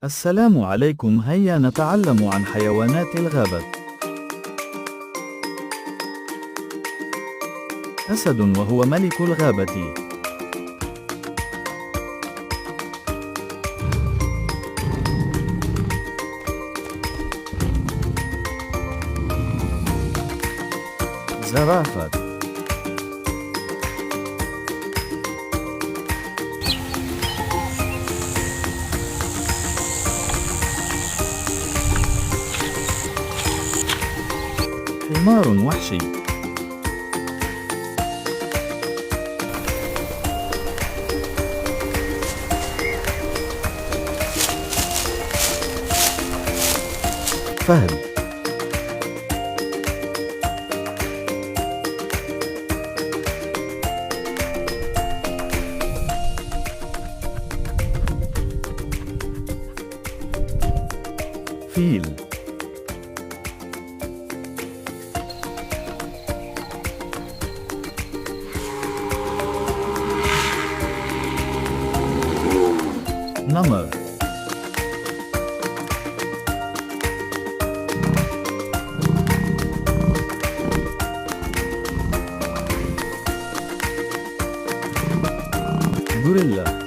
السلام عليكم. هيا نتعلم عن حيوانات الغابة. أسد وهو ملك الغابة. زرافة. حمار وحشي. فهد. فيل. نمر. غوريلا.